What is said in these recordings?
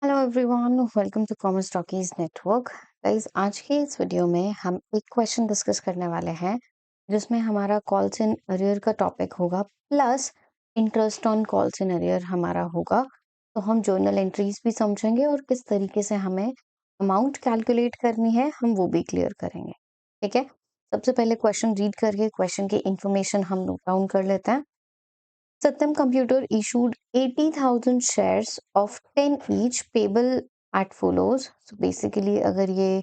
Hello everyone, welcome to commerce talkies network. Guys, आज के इस वीडियो में हम एक क्वेश्चन डिस्कस करने वाले हैं जिसमें हमारा कॉल्स इन अरियर का टॉपिक होगा, plus interest on calls in arrear हमारा होगा। तो हम जर्नल एंट्रीज भी समझेंगे और किस तरीके से हमें अमाउंट कैलकुलेट करनी है हम वो भी क्लियर करेंगे। ठीक है, सबसे पहले क्वेश्चन रीड करके क्वेश्चन की इंफॉर्मेशन हम नोट डाउन कर लेते हैं। Satyam Computer issued 80,000 shares of 10 each payable at follows. So basically अगर ये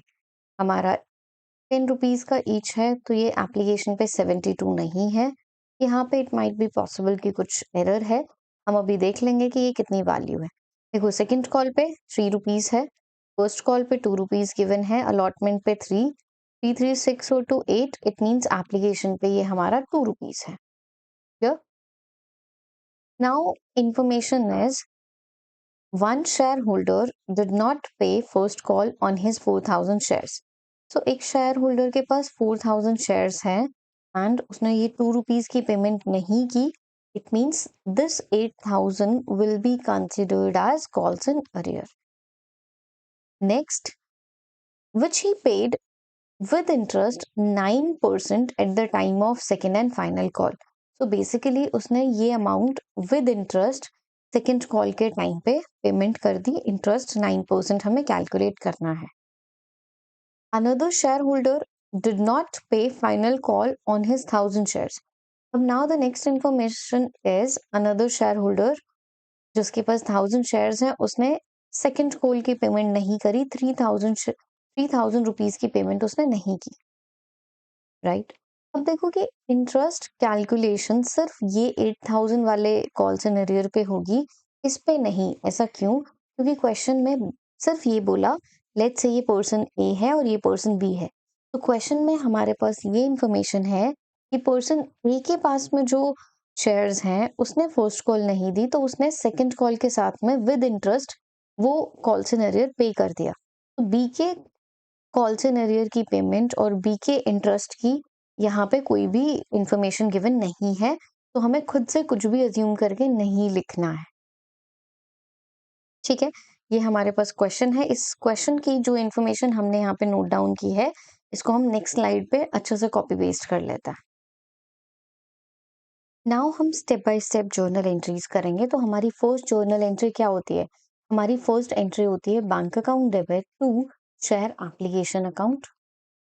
हमारा 10 रुपीज का ईच है तो ये एप्लीकेशन पे 72 नहीं है। यहाँ पे इट माइट बी पॉसिबल कि कुछ एरर है। हम अभी देख लेंगे कि ये कितनी वैल्यू है। देखो, सेकंड कॉल पे 3 रुपीज है, फर्स्ट कॉल पे 2 रुपीज गिवन है, अलॉटमेंट पे 3, 3 3 6 और 2 8, इट मीन्स एप्लीकेशन पे ये हमारा 2 रुपीज है। Clear? Now, information is one shareholder did not pay first call on his 4,000 shares. So एक शेयर होल्डर के पास 4,000 शेयर्स हैं एंड उसने ये 2 रुपीज की पेमेंट नहीं की. It means this 8,000 will be considered as calls in arrear. Next, which he paid with interest 9% at the time of second and final call. So basically उसने ये amount with interest second call के time पे payment कर दी. Interest 9% हमें calculate करना है. Another shareholder did not pay final call on his 1,000 shares. अब now the next information is another shareholder जिसके पास 1,000 शेयर्स हैं, उसने सेकेंड कॉल की पेमेंट नहीं करी. 3,000 रुपीज की पेमेंट उसने नहीं की. राइट, अब देखो कि इंटरेस्ट कैलकुलेशन सिर्फ ये 8,000 वाले कॉल्स इन अरियर पे होगी, इस पे नहीं. ऐसा क्यों? क्योंकि क्वेश्चन में सिर्फ ये बोला लेट्स से ये पर्सन ए है और ये पर्सन बी है. तो क्वेश्चन में हमारे पास ये इंफॉर्मेशन है कि पर्सन ए के पास में जो शेयर्स हैं उसने फर्स्ट कॉल नहीं दी, तो उसने सेकंड कॉल के साथ में विद इंटरेस्ट वो कॉल्स इन अरियर पे कर दिया. तो बी के कॉल्स इन अरियर की पेमेंट और बी के इंटरेस्ट की यहाँ पे कोई भी इंफॉर्मेशन गिवन नहीं है, तो हमें खुद से कुछ भी अज्यूम करके नहीं लिखना है. ठीक है, ये हमारे पास क्वेश्चन है. इस क्वेश्चन की जो इंफॉर्मेशन हमने यहाँ पे नोट डाउन की है, इसको हम नेक्स्ट स्लाइड पे अच्छे से कॉपी पेस्ट कर लेते हैं. नाउ हम step by step journal entries करेंगे. तो हमारी फर्स्ट जर्नल एंट्री क्या होती है? हमारी फर्स्ट एंट्री होती है bank account debit to share application account.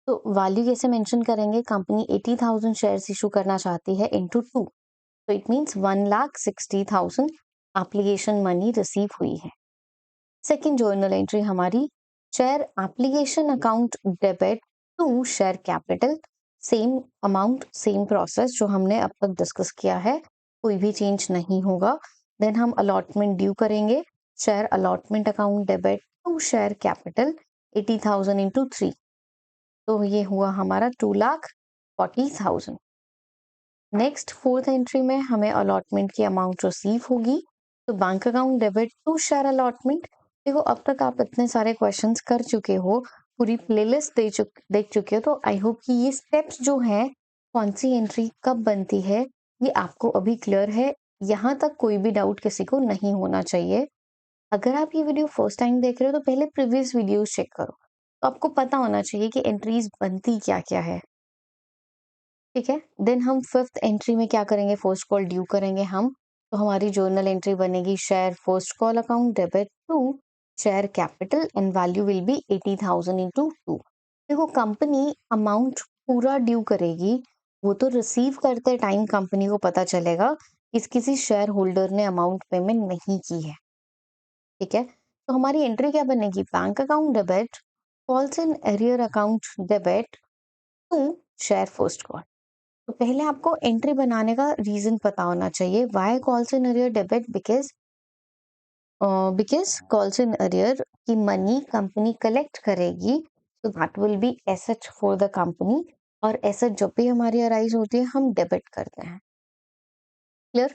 तो वैल्यू कैसे मेंशन करेंगे? कंपनी 80,000 शेयर्स इशू करना चाहती है इनटू 2, तो it means 1,60,000 application money receive हुई है. सेकंड जर्नल एंट्री हमारी share application account debit to share capital. Same amount, same process जो हमने अब तक डिस्कस किया है, कोई भी चेंज नहीं होगा. देन हम अलॉटमेंट ड्यू करेंगे. Share allotment account debit to share capital 80,000 into 3, तो ये हुआ हमारा 2,40,000. नेक्स्ट फोर्थ एंट्री में हमें अलॉटमेंट की अमाउंट रिसीव होगी. तो bank account debit to share allotment. देखो, अब तक आप इतने सारे क्वेश्चंस कर चुके हो, पूरी प्लेलिस्ट देख चुके हो, तो आई होप कि ये स्टेप्स जो हैं, कौन सी एंट्री कब बनती है, ये आपको अभी क्लियर है. यहाँ तक कोई भी डाउट किसी को नहीं होना चाहिए. अगर आप ये वीडियो फर्स्ट टाइम देख रहे हो तो पहले प्रीवियस वीडियोस चेक करो, तो आपको पता होना चाहिए कि एंट्रीज बनती क्या क्या है. ठीक है, देन हम फिफ्थ एंट्री में क्या करेंगे? फर्स्ट कॉल ड्यू करेंगे हम. तो हमारी जर्नल एंट्री बनेगी share first call account debit to share capital and value will be 80,000 into 2. देखो, कंपनी अमाउंट पूरा ड्यू करेगी, वो तो रिसीव करते टाइम कंपनी को पता चलेगा कि किसी शेयर होल्डर ने अमाउंट पेमेंट नहीं की है. ठीक है, तो हमारी एंट्री क्या बनेगी? Bank account debit calls in arrear account debit to share first call. तो पहले आपको एंट्री बनाने का रीजन पता होना चाहिए. Why calls in arrear debit? Because calls in arrear की मनी कंपनी कलेक्ट करेगी, so that will be asset for the company. और एसेट जब भी हमारी अराइज होती है हम डेबिट करते हैं. क्लियर?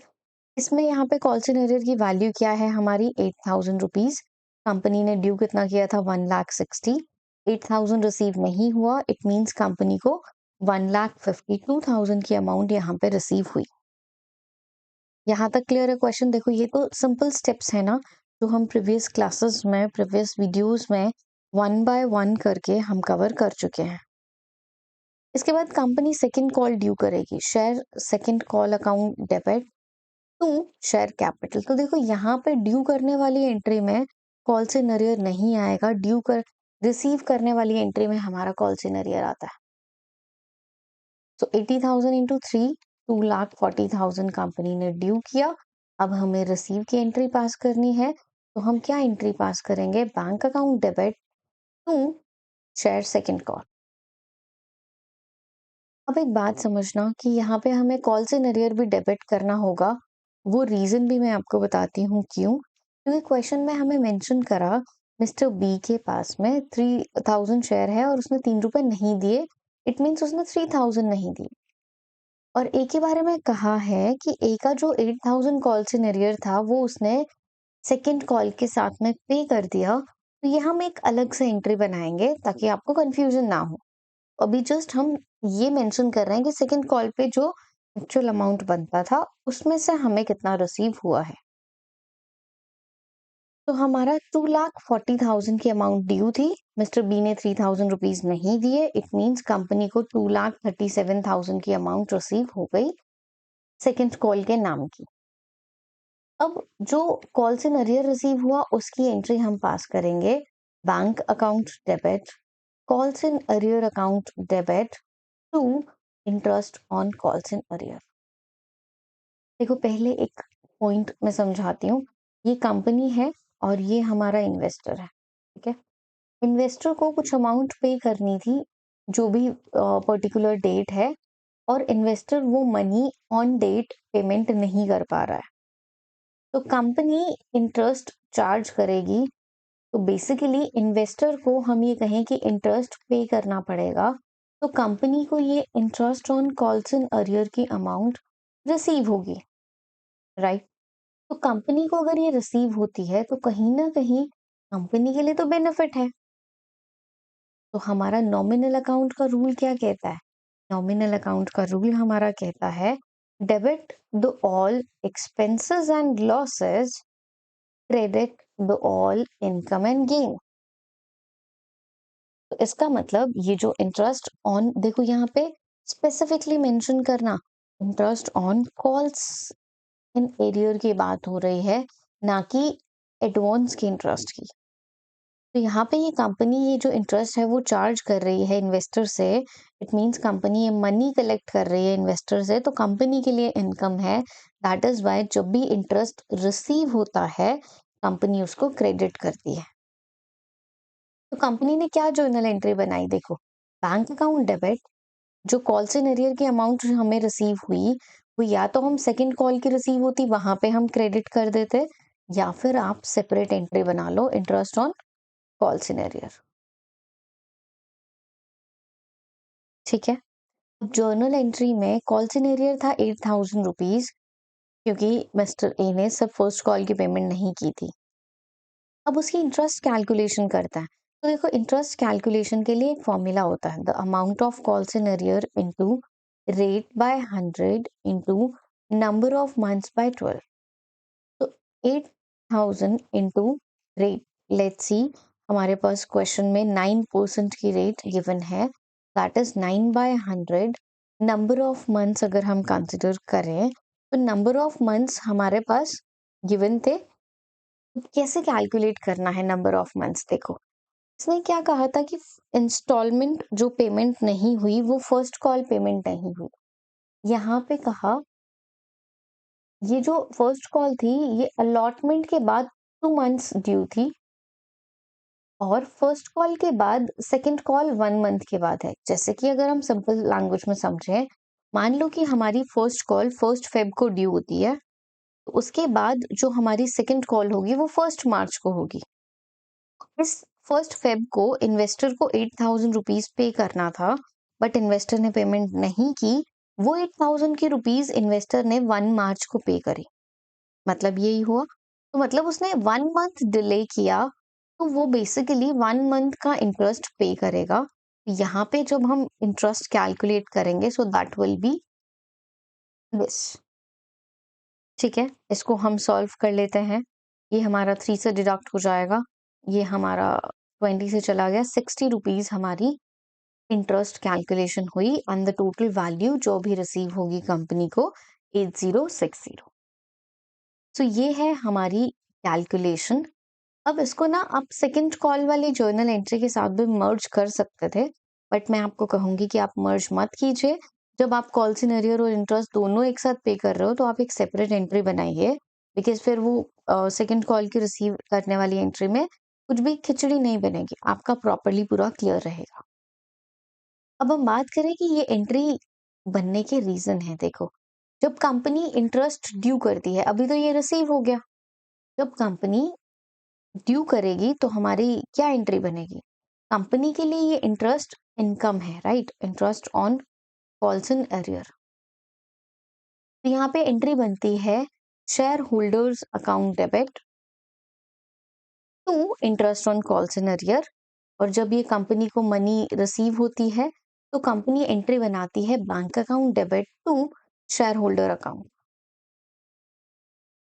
इसमें यहाँ पे कॉल्स इन अरियर की वैल्यू क्या है? हमारी 8,000 रुपीज. कंपनी ने ड्यू कितना किया था? 1,60,000. 8,000 रिसीव नहीं हुआ, इट मीन्स कंपनी को 1,52,000 की अमाउंट यहाँ पे रिसीव हुई. यहाँ तक क्लियर है क्वेश्चन? देखो, ये तो सिंपल स्टेप्स है ना. जो हम प्रीवियस क्लासेस में, प्रीवियस वीडियोस में 1 बाय 1 करके हम कवर कर चुके हैं। इसके बाद कंपनी सेकंड कॉल ड्यू करेगी, share second call account debit to share capital. तो देखो यहाँ पे ड्यू करने वाली एंट्री में कॉल से नरियर नहीं आएगा, रिसीव करने वाली एंट्री में हमारा कॉल से नरियर आता है। तो 80,000 इंटू 3, 2,40,000 कंपनी ने ड्यू किया। अब हमें रिसीव की एंट्री पास करनी है, तो हम क्या एंट्री पास करेंगे? Bank account debit to share second call. अब एक बात समझना कि यहाँ पे हमें कॉल से नरियर भी डेबिट करना होगा। वो रीजन भी मैं आपको बताती हूँ क्यों। क्योंकि क्वेश्चन में हमें मेंशन करा मिस्टर बी के पास में 3,000 शेयर है और उसने 3 रुपए नहीं दिए। इट मीन्स उसने 3,000 नहीं दिए। और ए के बारे में कहा है कि ए का जो 8,000 कॉल से नरियर था वो उसने सेकंड कॉल के साथ में पे कर दिया। तो ये हम एक अलग से एंट्री बनाएंगे ताकि आपको कंफ्यूजन ना हो। अभी जस्ट हम ये मेंशन कर रहे हैं कि सेकंड कॉल पे जो एक्चुअल अमाउंट बनता था उसमें से हमें कितना रिसीव हुआ है। तो हमारा 2,40,000 की अमाउंट ड्यू थी। मिस्टर बी ने 3,000 रुपीज नहीं दिए। इट मीन्स कंपनी को 2,37,000 की अमाउंट रिसीव हो गई सेकंड कॉल के नाम की। अब जो कॉल से नरियर रिसीव हुआ उसकी एंट्री हम पास करेंगे bank account debit calls in arrear account debit to interest on calls in arrear. देखो पहले एक पॉइंट मैं समझाती हूँ। ये कंपनी है और ये हमारा इन्वेस्टर है, ठीक है। इन्वेस्टर को कुछ अमाउंट पे करनी थी, जो भी पर्टिकुलर डेट है, और इन्वेस्टर वो मनी ऑन डेट पेमेंट नहीं कर पा रहा है, तो कंपनी इंटरेस्ट चार्ज करेगी। तो बेसिकली इन्वेस्टर को हम ये कहें कि इंटरेस्ट पे करना पड़ेगा, तो कंपनी को ये interest on calls in arrear की अमाउंट रिसीव होगी, राइट। तो कंपनी को अगर ये रिसीव होती है तो कहीं ना कहीं कंपनी के लिए तो बेनिफिट है। तो हमारा नॉमिनल अकाउंट का रूल क्या कहता है? नॉमिनल अकाउंट का रूल हमारा कहता है debit the all expenses and losses, credit the all income and gain. तो इसका मतलब ये जो इंटरेस्ट ऑन, देखो यहाँ पे स्पेसिफिकली मेंशन करना, interest on calls in arrear की बात हो रही है, ना कि एडवांस के इंटरेस्ट की। तो यहाँ पे ये कंपनी ये जो इंटरेस्ट है वो चार्ज कर रही है इन्वेस्टर से। इट मींस कंपनी ये मनी कलेक्ट कर रही है इन्वेस्टर से, तो कंपनी के लिए इनकम है। दैट इज वाई जब भी इंटरेस्ट रिसीव होता है कंपनी उसको क्रेडिट करती है। तो कंपनी ने क्या जर्नल एंट्री बनाई? देखो, बैंक अकाउंट डेबिट, जो कॉल से नरियर की अमाउंट हमें रिसीव हुई वो या तो हम सेकंड कॉल की रिसीव होती वहां पे हम क्रेडिट कर देते, या फिर आप सेपरेट एंट्री बना लो इंटरेस्ट ऑन कॉल से नरियर, ठीक है। जर्नल एंट्री में कॉल से नरियर था 8,000 रुपीज, क्योंकि मिस्टर ए ने सब फर्स्ट कॉल की पेमेंट नहीं की थी। अब उसकी इंटरेस्ट कैलकुलेशन करता है। तो देखो इंटरेस्ट कैलकुलेशन के लिए एक फॉर्मूला होता है, the amount of calls in arrear into rate by 100 into number of months by 12। तो 8,000 इनटू रेट, लेट्स सी हमारे पास क्वेश्चन में 9% की रेट गिवन है, that is 9/100। Number of months अगर हम कंसिडर करें तो नंबर ऑफ मंथ्स हमारे पास गिवन थे। कैसे कैलकुलेट करना है नंबर ऑफ मंथ्स? देखो, इसने क्या कहा था कि इंस्टॉलमेंट जो पेमेंट नहीं हुई वो फर्स्ट कॉल पेमेंट नहीं हुई। यहाँ पे कहा ये जो फर्स्ट कॉल थी ये अलॉटमेंट के बाद 2 मंथ्स ड्यू थी, और फर्स्ट कॉल के बाद सेकंड कॉल 1 मंथ के बाद है। जैसे कि अगर हम सिंपल लैंग्वेज में समझें, मान लो कि हमारी फर्स्ट कॉल 1 फेब को ड्यू होती है, तो उसके बाद जो हमारी सेकंड कॉल होगी वो 1 मार्च को होगी। इस 1 फेब को इन्वेस्टर को 8,000 रुपीज पे करना था, बट इन्वेस्टर ने पेमेंट नहीं की। वो 8,000 की रुपीज इन्वेस्टर ने 1 मार्च को पे करी। मतलब यही हुआ। तो मतलब उसने 1 मंथ डिले किया, तो वो बेसिकली 1 मंथ का इंटरेस्ट पे करेगा। यहाँ पे जब हम इंटरेस्ट कैलकुलेट करेंगे so that will be this, ठीक है। इसको हम सॉल्व कर लेते हैं। ये हमारा 3 से डिडक्ट हो जाएगा, ये हमारा 20 से चला गया, 60 रुपीज़ हमारी इंटरेस्ट कैलकुलेशन हुई ऑन द टोटल वैल्यू जो भी रिसीव होगी कंपनी को 8060। सो ये है हमारी कैलकुलेशन। अब इसको ना आप सेकंड कॉल वाली जर्नल एंट्री के साथ भी मर्ज कर सकते थे, बट मैं आपको कहूंगी कि आप मर्ज मत कीजिए। जब आप कॉल सिनेरियो और इंटरेस्ट दोनों एक साथ पे कर रहे हो तो आप एक सेपरेट एंट्री बनाइए, बिकॉज फिर वो सेकंड कॉल की रिसीव करने वाली एंट्री में कुछ भी खिचड़ी नहीं बनेगी, आपका प्रॉपरली पूरा क्लियर रहेगा। अब हम बात करें कि ये एंट्री बनने के रीजन है। देखो, जब कंपनी इंटरेस्ट ड्यू करती है, अभी तो ये रिसीव हो गया, जब कंपनी ड्यू करेगी तो हमारी क्या एंट्री बनेगी? कंपनी के लिए ये इंटरेस्ट इनकम है, right? Interest on calls in arrear. तो यहाँ पे एंट्री बनती है share holders account debit to interest on calls in arrear. और जब ये कंपनी को मनी रिसीव होती है तो कंपनी एंट्री बनाती है bank account debit to share holder account.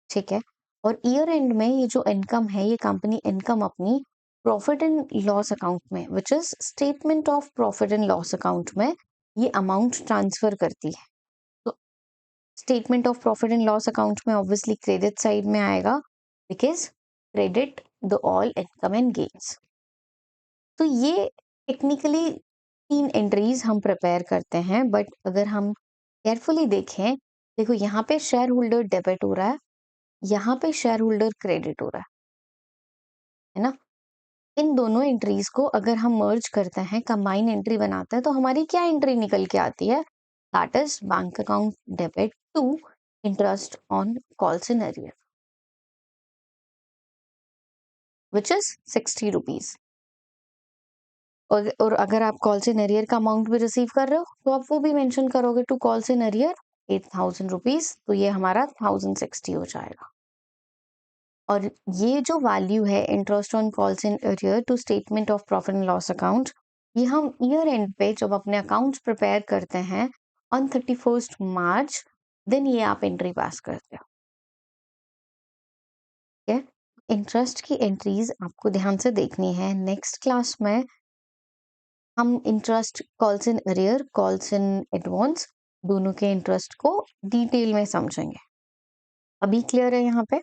ठीक है। और ईयर एंड में ये जो इनकम है, ये कंपनी इनकम अपनी प्रॉफिट एंड लॉस अकाउंट में, which is statement of profit and loss account में, ये अमाउंट ट्रांसफर करती है। तो statement of profit and loss account में ऑब्वियसली क्रेडिट साइड में आएगा, because credit the all income and gains. तो ये टेक्निकली 3 एंट्रीज हम प्रिपेयर करते हैं, बट अगर हम केयरफुली देखें, देखो यहाँ पे शेयर होल्डर डेबिट हो रहा है, यहाँ पे शेयर होल्डर क्रेडिट हो रहा है ना? इन दोनों एंट्रीज को अगर हम मर्ज करते हैं, कंबाइन एंट्री बनाते हैं, तो हमारी क्या एंट्री निकल के आती है? That is bank account debit to interest on calls in arrear, which is 60 rupees. और अगर आप कॉल्स इन एरियर का अमाउंट भी रिसीव कर रहे हो तो आप वो भी मेंशन करोगे to calls in arrear 8000 rupees, तो ये हमारा 1060 हो जाएगा। और ये जो वैल्यू है interest on calls in arrear to statement of profit and loss account, ये हम ईयर एंड पे जब अपने अकाउंट्स प्रिपेयर करते हैं ऑन 31 मार्च, देन ये आप एंट्री पास करते हो। ठीक है। इंटरेस्ट की एंट्रीज आपको ध्यान से देखनी है। नेक्स्ट क्लास में हम interest calls in arrear, calls in advance, दोनों के इंटरेस्ट को डिटेल में समझेंगे। अभी क्लियर है यहाँ पे?